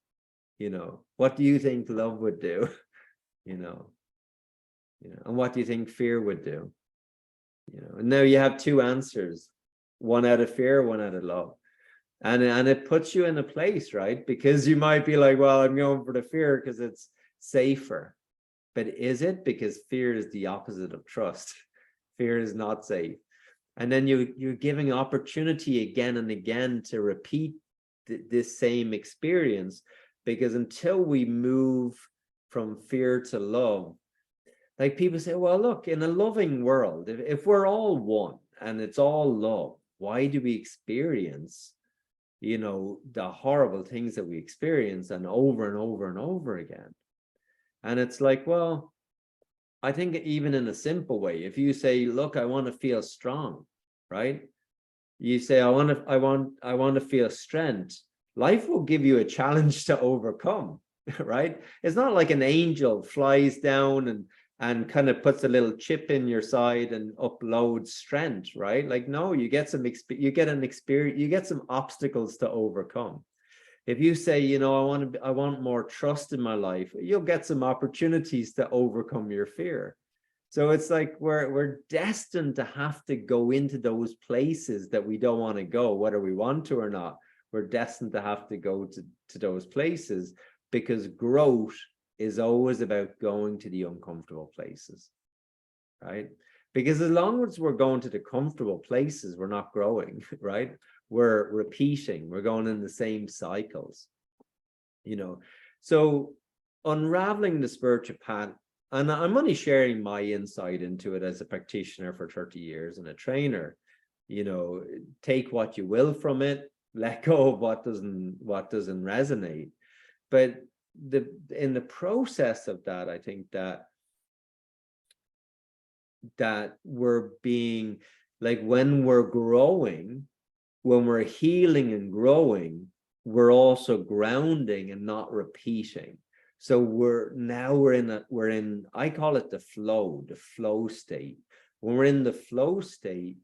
You know, what do you think love would do? You know, and what do you think fear would do? You know, and now you have two answers, one out of fear, one out of love. And it puts you in a place, right? Because you might be like, well, I'm going for the fear because it's safer. But is it? Because fear is the opposite of trust. Fear is not safe. And then you're giving opportunity again and again to repeat this same experience, because until we move from fear to love, like people say, well, look, in a loving world, if we're all one and it's all love, why do we experience, you know, the horrible things that we experience and over again? And it's like, well, I think even in a simple way, if you say, look, I want to feel strong, right? You say, I want to feel strength. Life will give you a challenge to overcome, right? It's not like an angel flies down and kind of puts a little chip in your side and uploads strength, right? Like, no, you get some obstacles to overcome. If you say, you know, I want more trust in my life, you'll get some opportunities to overcome your fear. So it's like we're destined to have to go into those places that we don't want to go, whether we want to or not. We're destined to have to go to those places, because growth is always about going to the uncomfortable places, right? Because as long as we're going to the comfortable places, we're not growing, right? We're repeating, we're going in the same cycles, you know. So unraveling the spiritual path, and I'm only sharing my insight into it as a practitioner for 30 years and a trainer, you know, take what you will from it, let go of what doesn't resonate. But in the process of that, I think that we're being, like, when we're growing, when we're healing and growing, we're also grounding and not repeating. So we're in, I call it the flow state. When we're in the flow state,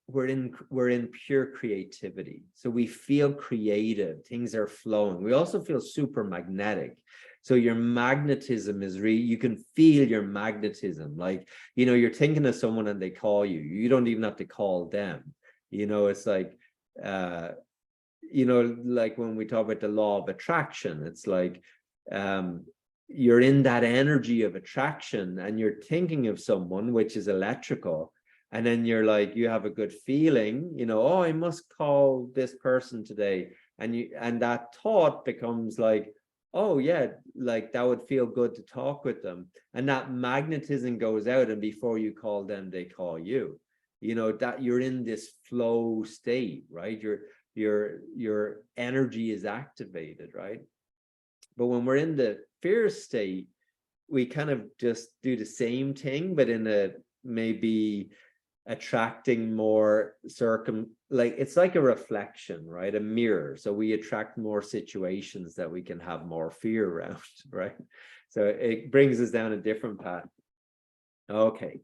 we're in pure creativity. So we feel creative, things are flowing. We also feel super magnetic. So your magnetism is you can feel your magnetism. Like, you know, you're thinking of someone and they call you. You don't even have to call them. You know, it's like, you know, like when we talk about the law of attraction, it's like, you're in that energy of attraction and you're thinking of someone, which is electrical. And then you're like, you have a good feeling, you know, oh, I must call this person today. And that thought becomes like, oh yeah, like that would feel good to talk with them. And that magnetism goes out, and before you call them, they call you. You know, that you're in this flow state, right? Your energy is activated, right? But when we're in the fear state, we kind of just do the same thing, but in a maybe attracting more like, it's like a reflection, right? A mirror. So we attract more situations that we can have more fear around, right? So it brings us down a different path. Okay.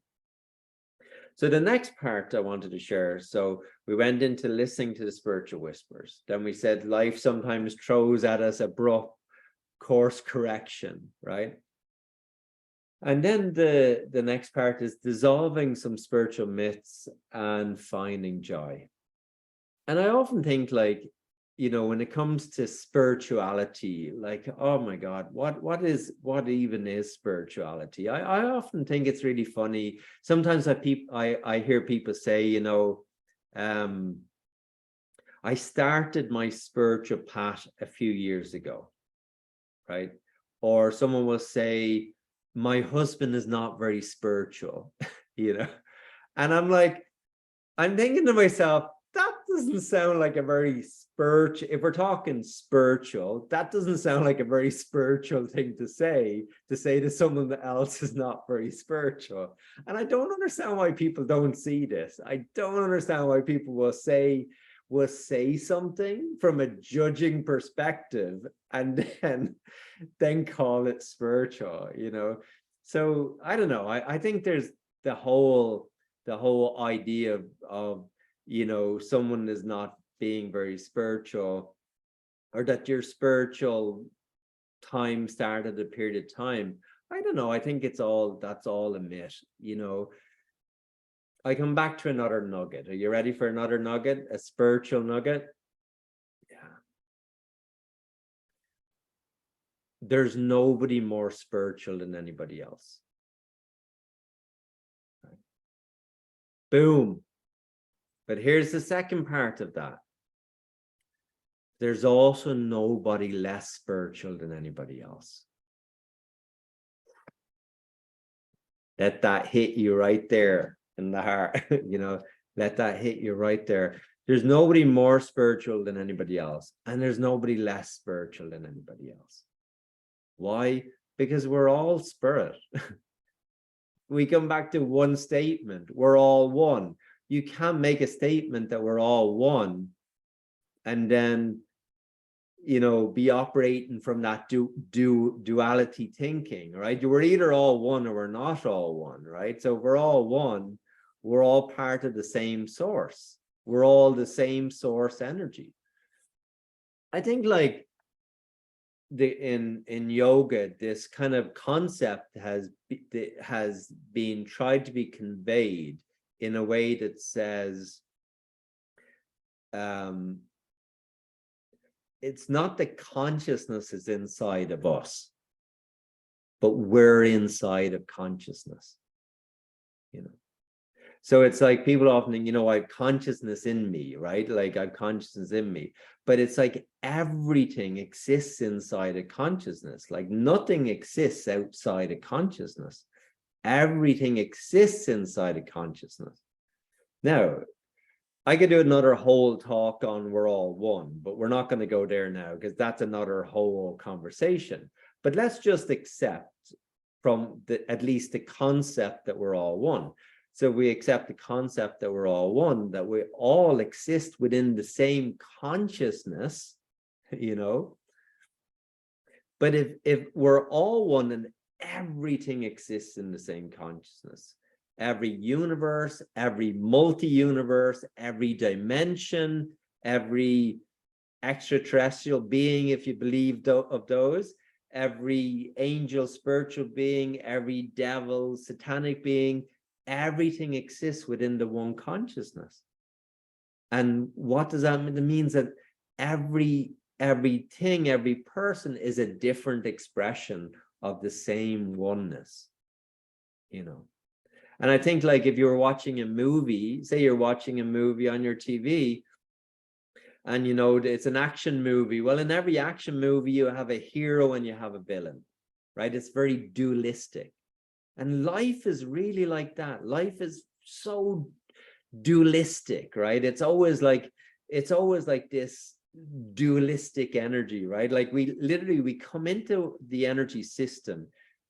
So the next part I wanted to share, so we went into listening to the spiritual whispers. Then we said life sometimes throws at us abrupt course correction, right? And then the next part is dissolving some spiritual myths and finding joy. And I often think, like, you know, when it comes to spirituality, like, oh my God, what even is spirituality? I often think it's really funny. Sometimes I hear people say, you know, I started my spiritual path a few years ago, right? Or someone will say, my husband is not very spiritual, you know? And I'm like, I'm thinking to myself, that doesn't sound like a very spiritual, if we're talking spiritual, that doesn't sound like a very spiritual thing to say to someone else is not very spiritual. And I don't understand why people don't see this. I don't understand why people will say something from a judging perspective and then call it spiritual, you know? So I don't know. I think there's the whole idea of, you know, someone is not being very spiritual, or that your spiritual time started a period of time. I don't know. I think that's all a myth, you know. I come back to another nugget. Are you ready for another nugget? A spiritual nugget? Yeah. There's nobody more spiritual than anybody else. Right. Boom. But here's the second part of that. there's also nobody less spiritual than anybody else. Let that hit you right there in the heart, let that hit you right there. There's nobody more spiritual than anybody else, and there's nobody less spiritual than anybody else. Why? Because we're all spirit. We come back to one statement, we're all one. You can't make a statement that we're all one and then be operating from that duality thinking, right? We're either all one or we're not all one, right? So if we're all one, we're all part of the same source. We're all the same source energy. I think like in yoga, this kind of concept has been tried to be conveyed in a way that says, it's not that consciousness is inside of us, but we're inside of consciousness. So it's like people often think, I have consciousness in me, right? Like I have consciousness in me, but it's like everything exists inside of consciousness. Like nothing exists outside of consciousness. Everything exists inside of consciousness. Now, I could do another whole talk on we're all one, but we're not going to go there now because that's another whole conversation. But let's just accept from at least the concept that we're all one. So we accept the concept that we're all one, that we all exist within the same consciousness, But if we're all one and everything exists in the same consciousness, every universe, every multi-universe, every dimension, every extraterrestrial being, if you believe of those, every angel, spiritual being, every devil, satanic being, everything exists within the one consciousness. And what does that mean? It means that everything, every person is a different expression of the same oneness, And I think like if you're watching a movie, say you're watching a movie on your TV, and it's an action movie. Well, in every action movie, you have a hero and you have a villain, right? It's very dualistic. And life is really like that. Life is so dualistic, right? It's always like this dualistic energy, right? Like we come into the energy system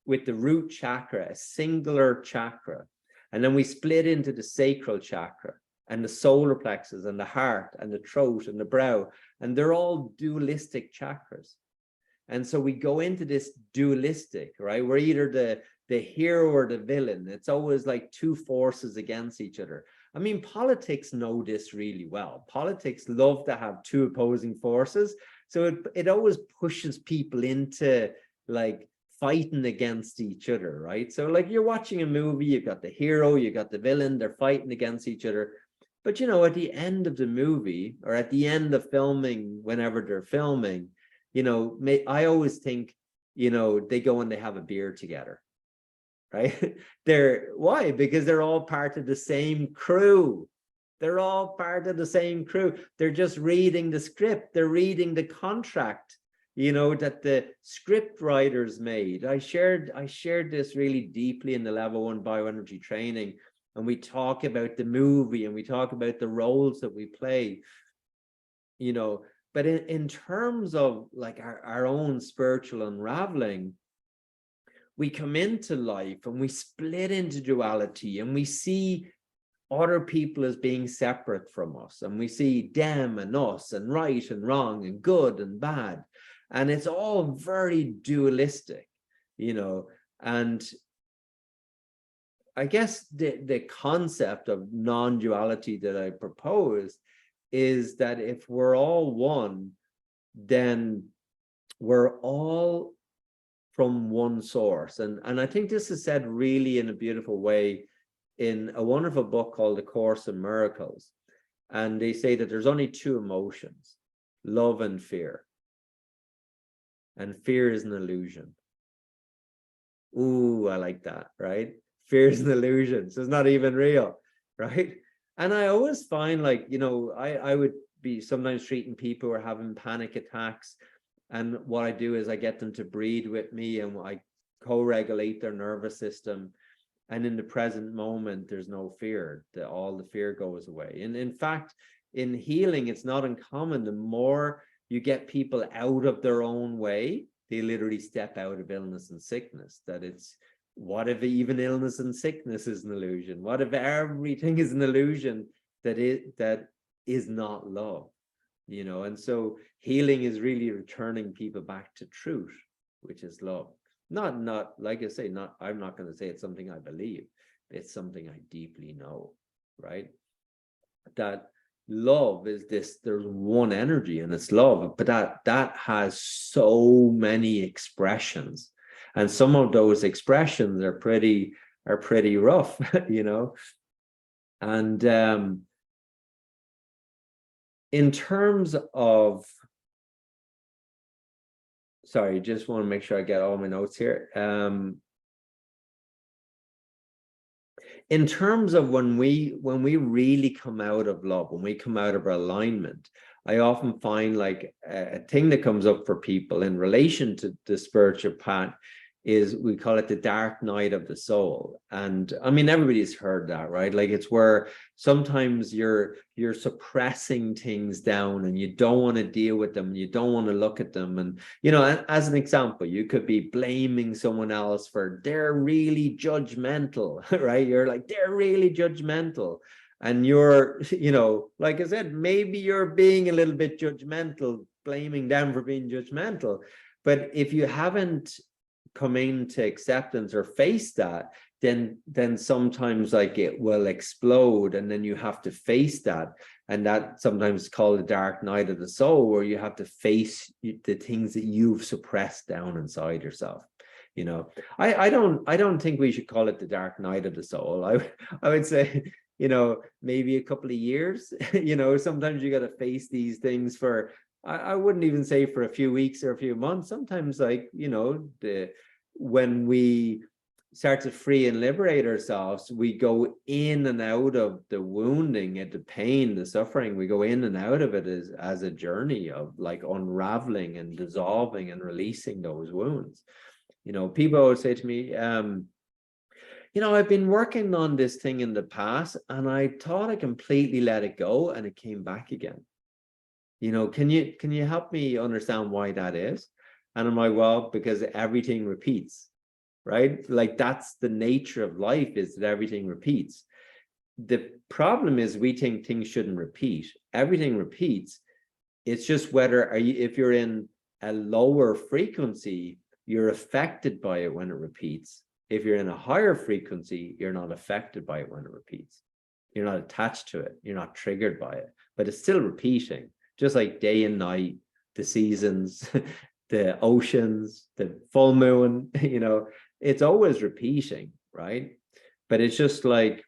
with the root chakra, a singular chakra, and then we split into the sacral chakra and the solar plexus and the heart and the throat and the brow, and they're all dualistic chakras. And so we go into this dualistic, right? We're either the hero or the villain. It's always like two forces against each other. I mean, politics know this really well. Politics love to have two opposing forces. So it always pushes people into like fighting against each other, right? So like you're watching a movie, you've got the hero, you've got the villain, they're fighting against each other. But at the end of the movie or at the end of filming, whenever they're filming, I always think, they go and they have a beer together, right? Why? Because they're all part of the same crew. They're all part of the same crew. They're just reading the script. They're reading the contract, that the script writers made. I shared this really deeply in the level 1 bioenergy training. And we talk about the movie and we talk about the roles that we play, but in terms of like our own spiritual unraveling, we come into life and we split into duality and we see other people as being separate from us. And we see them and us and right and wrong and good and bad. And it's all very dualistic, and I guess the concept of non-duality that I propose is that if we're all one, then we're all from one source. And I think this is said really in a beautiful way in a wonderful book called The Course in Miracles. And they say that there's only two emotions, love and fear. And fear is an illusion. Ooh, I like that, right? Fear is an illusion. So it's not even real, right? And I always find like, I would be sometimes treating people who are having panic attacks. And what I do is I get them to breathe with me, and I co-regulate their nervous system. And in the present moment, there's no fear. All the fear goes away. And in fact, in healing, it's not uncommon. The more you get people out of their own way, they literally step out of illness and sickness. That it's, what if even illness and sickness is an illusion? What if everything is an illusion that is not love? You know, and so healing is really returning people back to truth, which is love. Not like I say, I'm not going to say it's something I believe. It's something I deeply know, right? That love is this, there's one energy and it's love, but that has so many expressions. And some of those expressions are pretty rough, you know. And in terms of, sorry, just want to make sure I get all my notes here. In terms of when we really come out of love, when we come out of our alignment, I often find like a thing that comes up for people in relation to the spiritual path is, we call it the dark night of the soul. And I mean, everybody's heard that, right? Like, it's where sometimes you're suppressing things down and you don't want to deal with them, you don't want to look at them. And, you know, as an example, you could be blaming someone else for, they're really judgmental, right? You're like, they're really judgmental. And you're, you know, like I said, maybe you're being a little bit judgmental, blaming them for being judgmental. But if you haven't come into acceptance or face that, then sometimes like it will explode, and then you have to face that. And that sometimes is called the dark night of the soul, where you have to face the things that you've suppressed down inside yourself. You know, I don't think we should call it the dark night of the soul. I would say, you know, maybe a couple of years. You know, sometimes you got to face these things for, I wouldn't even say for a few weeks or a few months. Sometimes, like, you know, when we start to free and liberate ourselves, we go in and out of the wounding and the pain, the suffering. We go in and out of it as a journey of like unraveling and dissolving and releasing those wounds. You know, people always say to me, you know, I've been working on this thing in the past and I thought I completely let it go and it came back again. You know, can you help me understand why that is? And I'm like, well, because everything repeats, right? Like, that's the nature of life, is that everything repeats. The problem is we think things shouldn't repeat. Everything repeats. It's just whether if you're in a lower frequency, you're affected by it when it repeats. If you're in a higher frequency, you're not affected by it when it repeats. You're not attached to it. You're not triggered by it, but it's still repeating. Just like day and night, the seasons, the oceans, the full moon, you know, it's always repeating, right? But it's just like,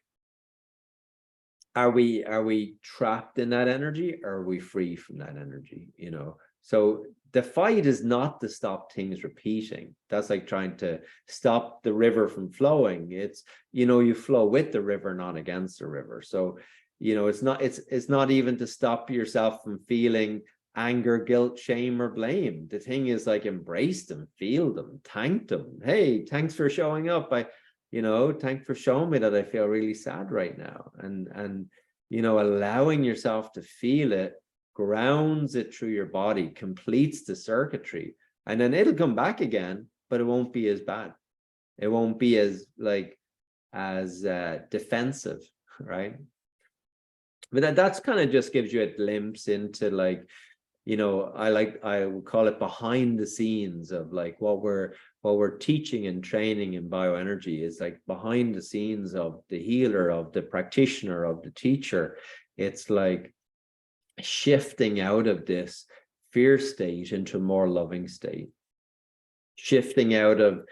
are we trapped in that energy, or are we free from that energy, you know? So the fight is not to stop things repeating. That's like trying to stop the river from flowing. It's, you know, you flow with the river, not against the river. So, you know, it's not even to stop yourself from feeling anger, guilt, shame, or blame. The thing is, like, embrace them, feel them, thank them. Hey, thanks for showing up. Thanks for showing me that I feel really sad right now. And you know, allowing yourself to feel it grounds it through your body, completes the circuitry, and then it'll come back again, but it won't be as bad. It won't be as defensive, right? But that's kind of just gives you a glimpse into, like, you know, I would call it behind the scenes of like what we're teaching and training in bioenergy is like behind the scenes of the healer, of the practitioner, of the teacher. It's like shifting out of this fear state into a more loving state, shifting out of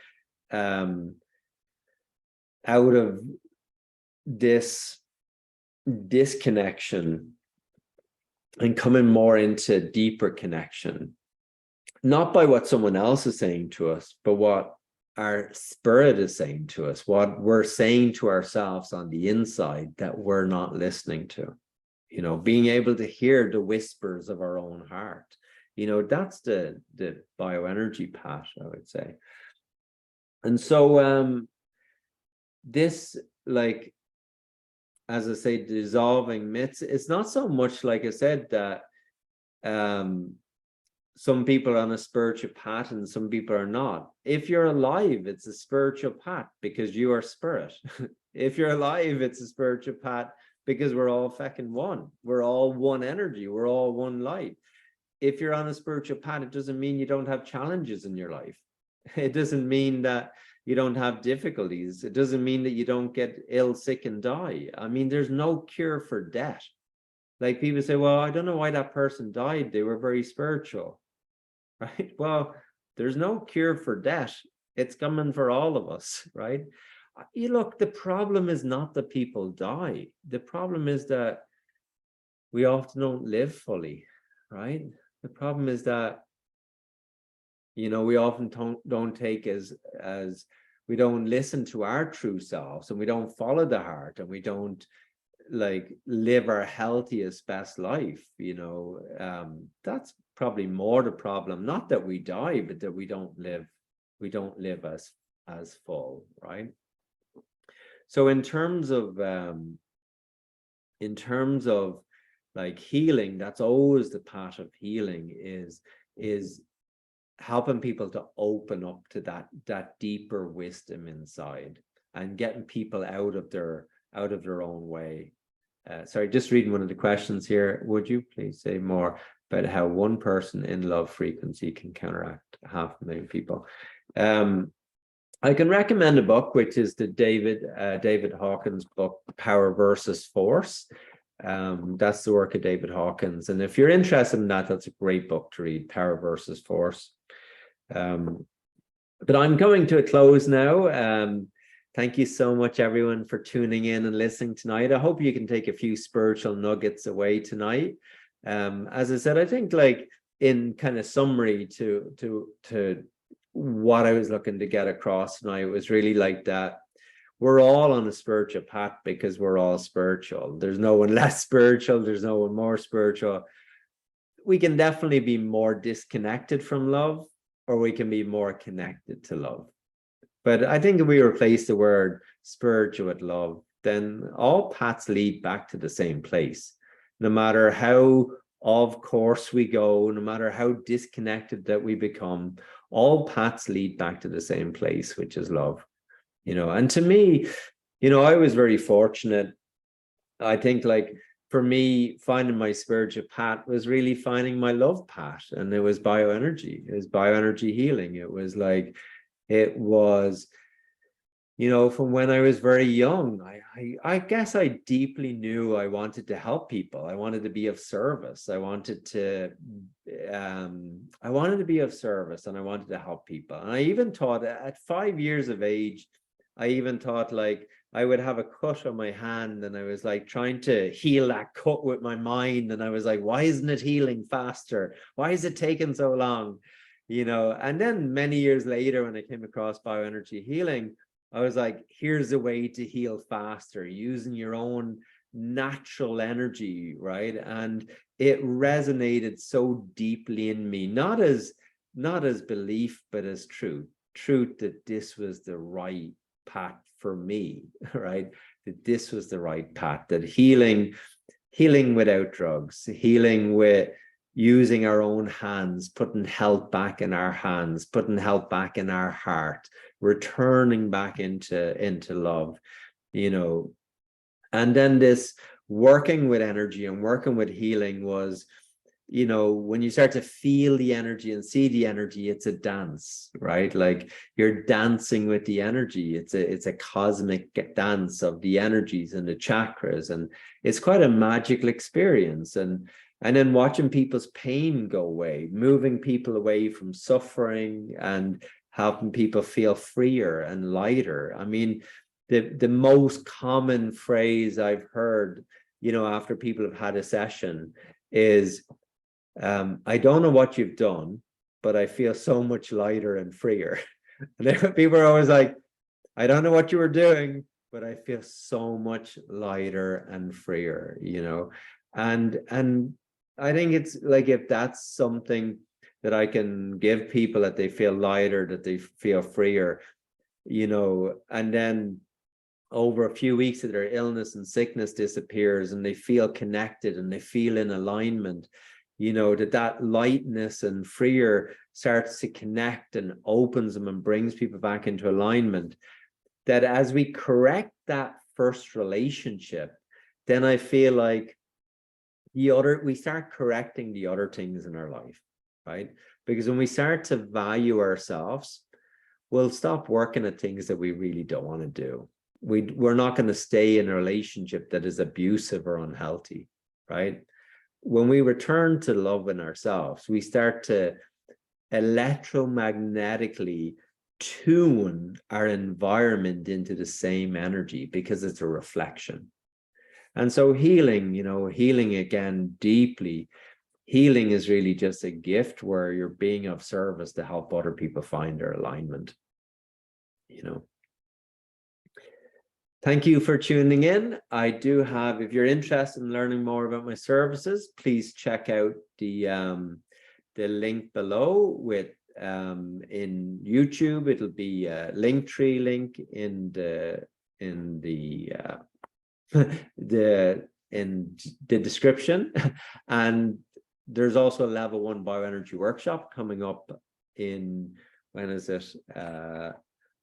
this disconnection and coming more into deeper connection, not by what someone else is saying to us, but what our spirit is saying to us, what we're saying to ourselves on the inside that we're not listening to. you know, being able to hear the whispers of our own heart. You know, that's the bioenergy path, I would say. And so this, like, as I say, dissolving myths, it's not so much, like I said, that some people are on a spiritual path and some people are not. If you're alive, it's a spiritual path because you are spirit. If you're alive, it's a spiritual path because we're all fucking one. We're all one energy. We're all one light. If you're on a spiritual path, it doesn't mean you don't have challenges in your life. It doesn't mean that you don't have difficulties. It doesn't mean that you don't get ill, sick, and die. I mean, there's no cure for death. Like, people say, well, I don't know why that person died. They were very spiritual, right? Well, there's no cure for death. It's coming for all of us, right? You look, the problem is not that people die. The problem is that we often don't live fully, right? The problem is that, you know, we often don't take as we don't listen to our true selves, and we don't follow the heart, and we don't, like, live our healthiest, best life. You know, that's probably more the problem. Not that we die, but that we don't live as full, right? So in terms of like healing, that's always the path of healing, is helping people to open up to that deeper wisdom inside, and getting people out of their own way. Sorry, just reading one of the questions here. Would you please say more about how one person in love frequency can counteract 500,000 people? I can recommend a book, which is the David Hawkins book, Power versus Force. That's the work of David Hawkins. And if you're interested in that, that's a great book to read, Power versus Force. But I'm coming to a close now. Thank you so much, everyone, for tuning in and listening tonight. I hope you can take a few spiritual nuggets away tonight. As I said, I think, like, in kind of summary to what I was looking to get across tonight, was really like that we're all on a spiritual path because we're all spiritual. There's no one less spiritual. There's no one more spiritual. We can definitely be more disconnected from love, or we can be more connected to love. But I think if we replace the word spiritual with love, then all paths lead back to the same place. No matter how off course we go, no matter how disconnected that we become, all paths lead back to the same place, which is love. You know, and to me, you know, I was very fortunate. I think, like, for me, finding my spiritual path was really finding my love path. And it was bioenergy. It was bioenergy healing. It was, you know, from when I was very young, I guess I deeply knew I wanted to help people. I wanted to be of service. I wanted to be of service, and I wanted to help people. And I even thought, at 5 years of age, I even thought, like, I would have a cut on my hand, and I was, like, trying to heal that cut with my mind. And I was like, why isn't it healing faster? Why is it taking so long? You know, and then many years later, when I came across bioenergy healing, I was like, here's a way to heal faster using your own natural energy, right? And it resonated so deeply in me, not as belief, but as truth that this was the right path for me, right? That this was the right path, that healing without drugs, healing with using our own hands, putting health back in our hands, putting health back in our heart, returning back into love, you know. And then this working with energy and working with healing was, you know, when you start to feel the energy and see the energy, it's a dance, right? Like, you're dancing with the energy. It's a cosmic dance of the energies and the chakras, and it's quite a magical experience. And then watching people's pain go away, moving people away from suffering, and helping people feel freer and lighter. I mean, the most common phrase I've heard, you know, after people have had a session is, I don't know what you've done, but I feel so much lighter and freer. And people are always like, I don't know what you were doing, but I feel so much lighter and freer, you know. And I think it's like, if that's something that I can give people, that they feel lighter, that they feel freer, and then over a few weeks of their illness and sickness disappears, and they feel connected and they feel in alignment, that lightness and freer starts to connect and opens them and brings people back into alignment. That as we correct that first relationship, then I feel like we start correcting the other things in our life, right? Because when we start to value ourselves, we'll stop working at things that we really don't want to do. We're not going to stay in a relationship that is abusive or unhealthy, right? When we return to loving ourselves, we start to electromagnetically tune our environment into the same energy, because it's a reflection. And so healing, healing again deeply, healing is really just a gift where you're being of service to help other people find their alignment. Thank you for tuning in. I do have, if you're interested in learning more about my services, please check out the link below with in YouTube. It'll be a Linktree link in the description. And there's also a level 1 bioenergy workshop coming up in, when is it?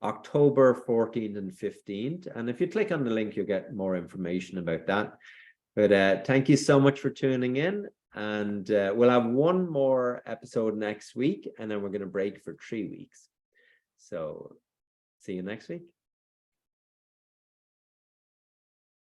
October 14th and 15th. And if you click on the link, you'll get more information about that. But thank you so much for tuning in. And we'll have one more episode next week, and then we're going to break for 3 weeks. So see you next week.